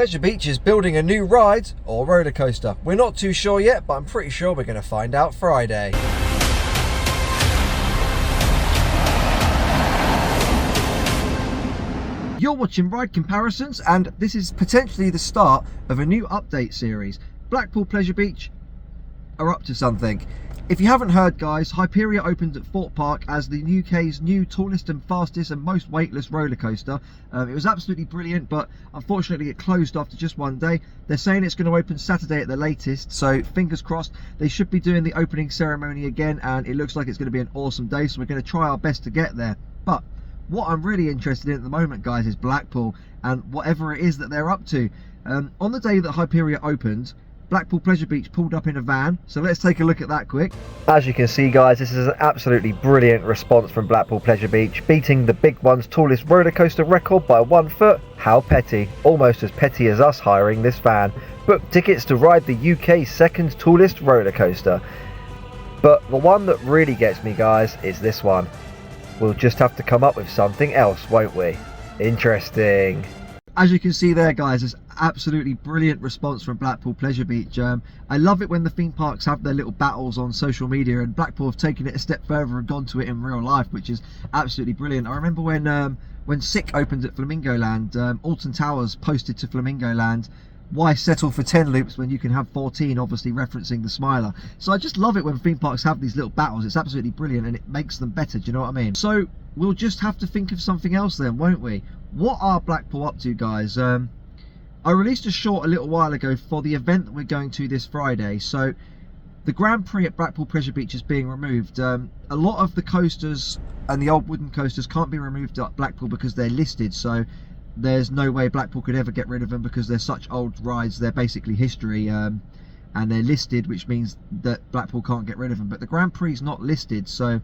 Pleasure Beach is building a new ride or roller coaster. We're not too sure yet, but I'm pretty sure we're going to find out Friday. You're watching Ride Comparisons, and this is potentially the start of a new update series. Blackpool Pleasure Beach are up to something. If you haven't heard, guys, Hyperia opened at Thorpe Park as the UK's new tallest and fastest and most weightless roller coaster. It was absolutely brilliant, but unfortunately it closed after just one day. They're saying it's going to open Saturday at the latest, so fingers crossed. They should be doing the opening ceremony again, and it looks like it's going to be an awesome day, so we're going to try our best to get there. But what I'm really interested in at the moment, guys, is Blackpool and whatever it is that they're up to. On the day that Hyperia opened, Blackpool Pleasure Beach pulled up in a van, so let's take a look at that quick. As you can see, guys, this is an absolutely brilliant response from Blackpool Pleasure Beach, beating the big one's tallest roller coaster record by 1 foot. How petty, almost as petty as us hiring this van. Book tickets to ride the UK's second tallest roller coaster. But the one that really gets me, guys, is this one. We'll just have to come up with something else, won't we? Interesting. As you can see there, guys, it's absolutely brilliant response from Blackpool Pleasure Beach. I love it when the theme parks have their little battles on social media, and Blackpool have taken it a step further and gone to it in real life, which is absolutely brilliant. I remember when Sick opened at Flamingo Land, Alton Towers posted to Flamingo Land, "Why settle for 10 loops when you can have 14, obviously referencing the Smiler. So I just love it when theme parks have these little battles. It's absolutely brilliant, and it makes them better, do you know what I mean? So we'll just have to think of something else then, won't we? What are Blackpool up to, guys? I released a short a little while ago for the event that we're going to this Friday. So the Grand Prix at Blackpool Pleasure Beach is being removed. A lot of the coasters and the old wooden coasters can't be removed at Blackpool because they're listed, so there's no way Blackpool could ever get rid of them because they're such old rides. They're basically history, and they're listed, which means that Blackpool can't get rid of them. But the Grand Prix is not listed, so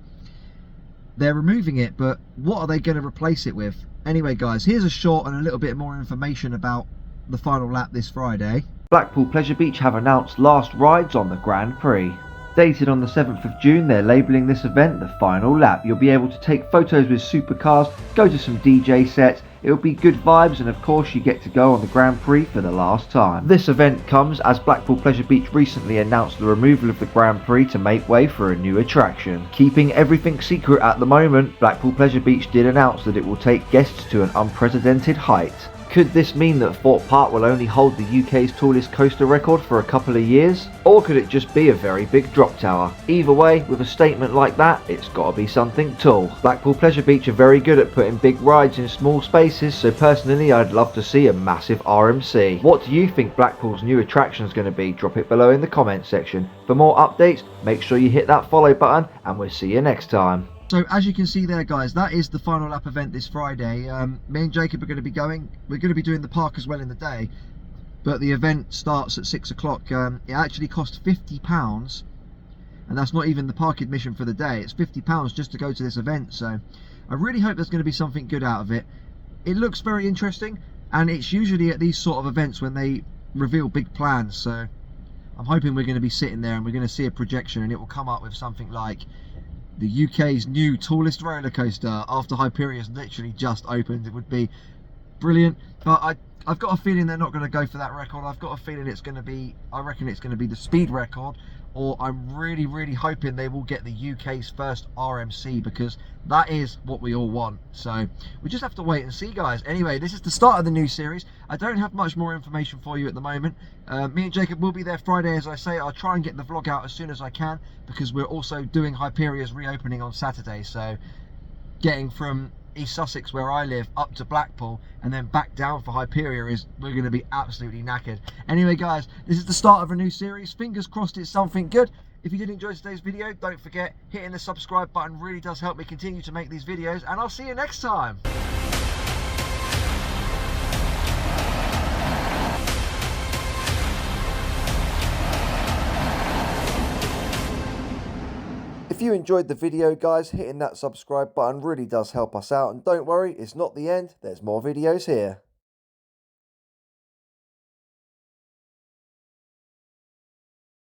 they're removing it. But what are they going to replace it with? Anyway, guys, here's a short and a little bit more information about the final lap this Friday. Blackpool Pleasure Beach have announced last rides on the Grand Prix. Dated on the 7th of June, they're labelling this event the final lap. You'll be able to take photos with supercars, go to some DJ sets. It'll be good vibes, and of course you get to go on the Grand Prix for the last time. This event comes as Blackpool Pleasure Beach recently announced the removal of the Grand Prix to make way for a new attraction. Keeping everything secret at the moment, Blackpool Pleasure Beach did announce that it will take guests to an unprecedented height. Could this mean that Thorpe Park will only hold the UK's tallest coaster record for a couple of years? Or could it just be a very big drop tower? Either way, with a statement like that, it's gotta be something tall. Blackpool Pleasure Beach are very good at putting big rides in small spaces, so personally I'd love to see a massive RMC. What do you think Blackpool's new attraction is going to be? Drop it below in the comments section. For more updates, make sure you hit that follow button, and we'll see you next time. So as you can see there, guys, that is the final lap event this Friday. Me and Jacob are going to be going. We're going to be doing the park as well in the day, but the event starts at 6 o'clock. It actually costs £50, and that's not even the park admission for the day. It's £50 just to go to this event, so I really hope there's going to be something good out of it. It looks very interesting, and it's usually at these sort of events when they reveal big plans, so I'm hoping we're going to be sitting there and we're going to see a projection, and it will come up with something like the UK's new tallest roller coaster after Hyperia's literally just opened. It would be brilliant, but I've got a feeling they're not going to go for that record. I've got a feeling it's going to be, I reckon it's going to be the speed record, or I'm really hoping they will get the UK's first RMC, because that is what we all want. So we just have to wait and see, guys. Anyway, this is the start of the new series. I don't have much more information for you at the moment. Me and Jacob will be there Friday, as I say. I'll try and get the vlog out as soon as I can, because we're also doing Hyperia's reopening on Saturday, so getting from East Sussex, where I live, up to Blackpool and then back down for Hyperia we're going to be absolutely knackered. Anyway, guys, this is the start of a new series. Fingers crossed it's something good. If you did enjoy today's video, don't forget, hitting the subscribe button really does help me continue to make these videos, and I'll see you next time. If you enjoyed the video, guys, hitting that subscribe button really does help us out, and don't worry, it's not the end, there's more videos here.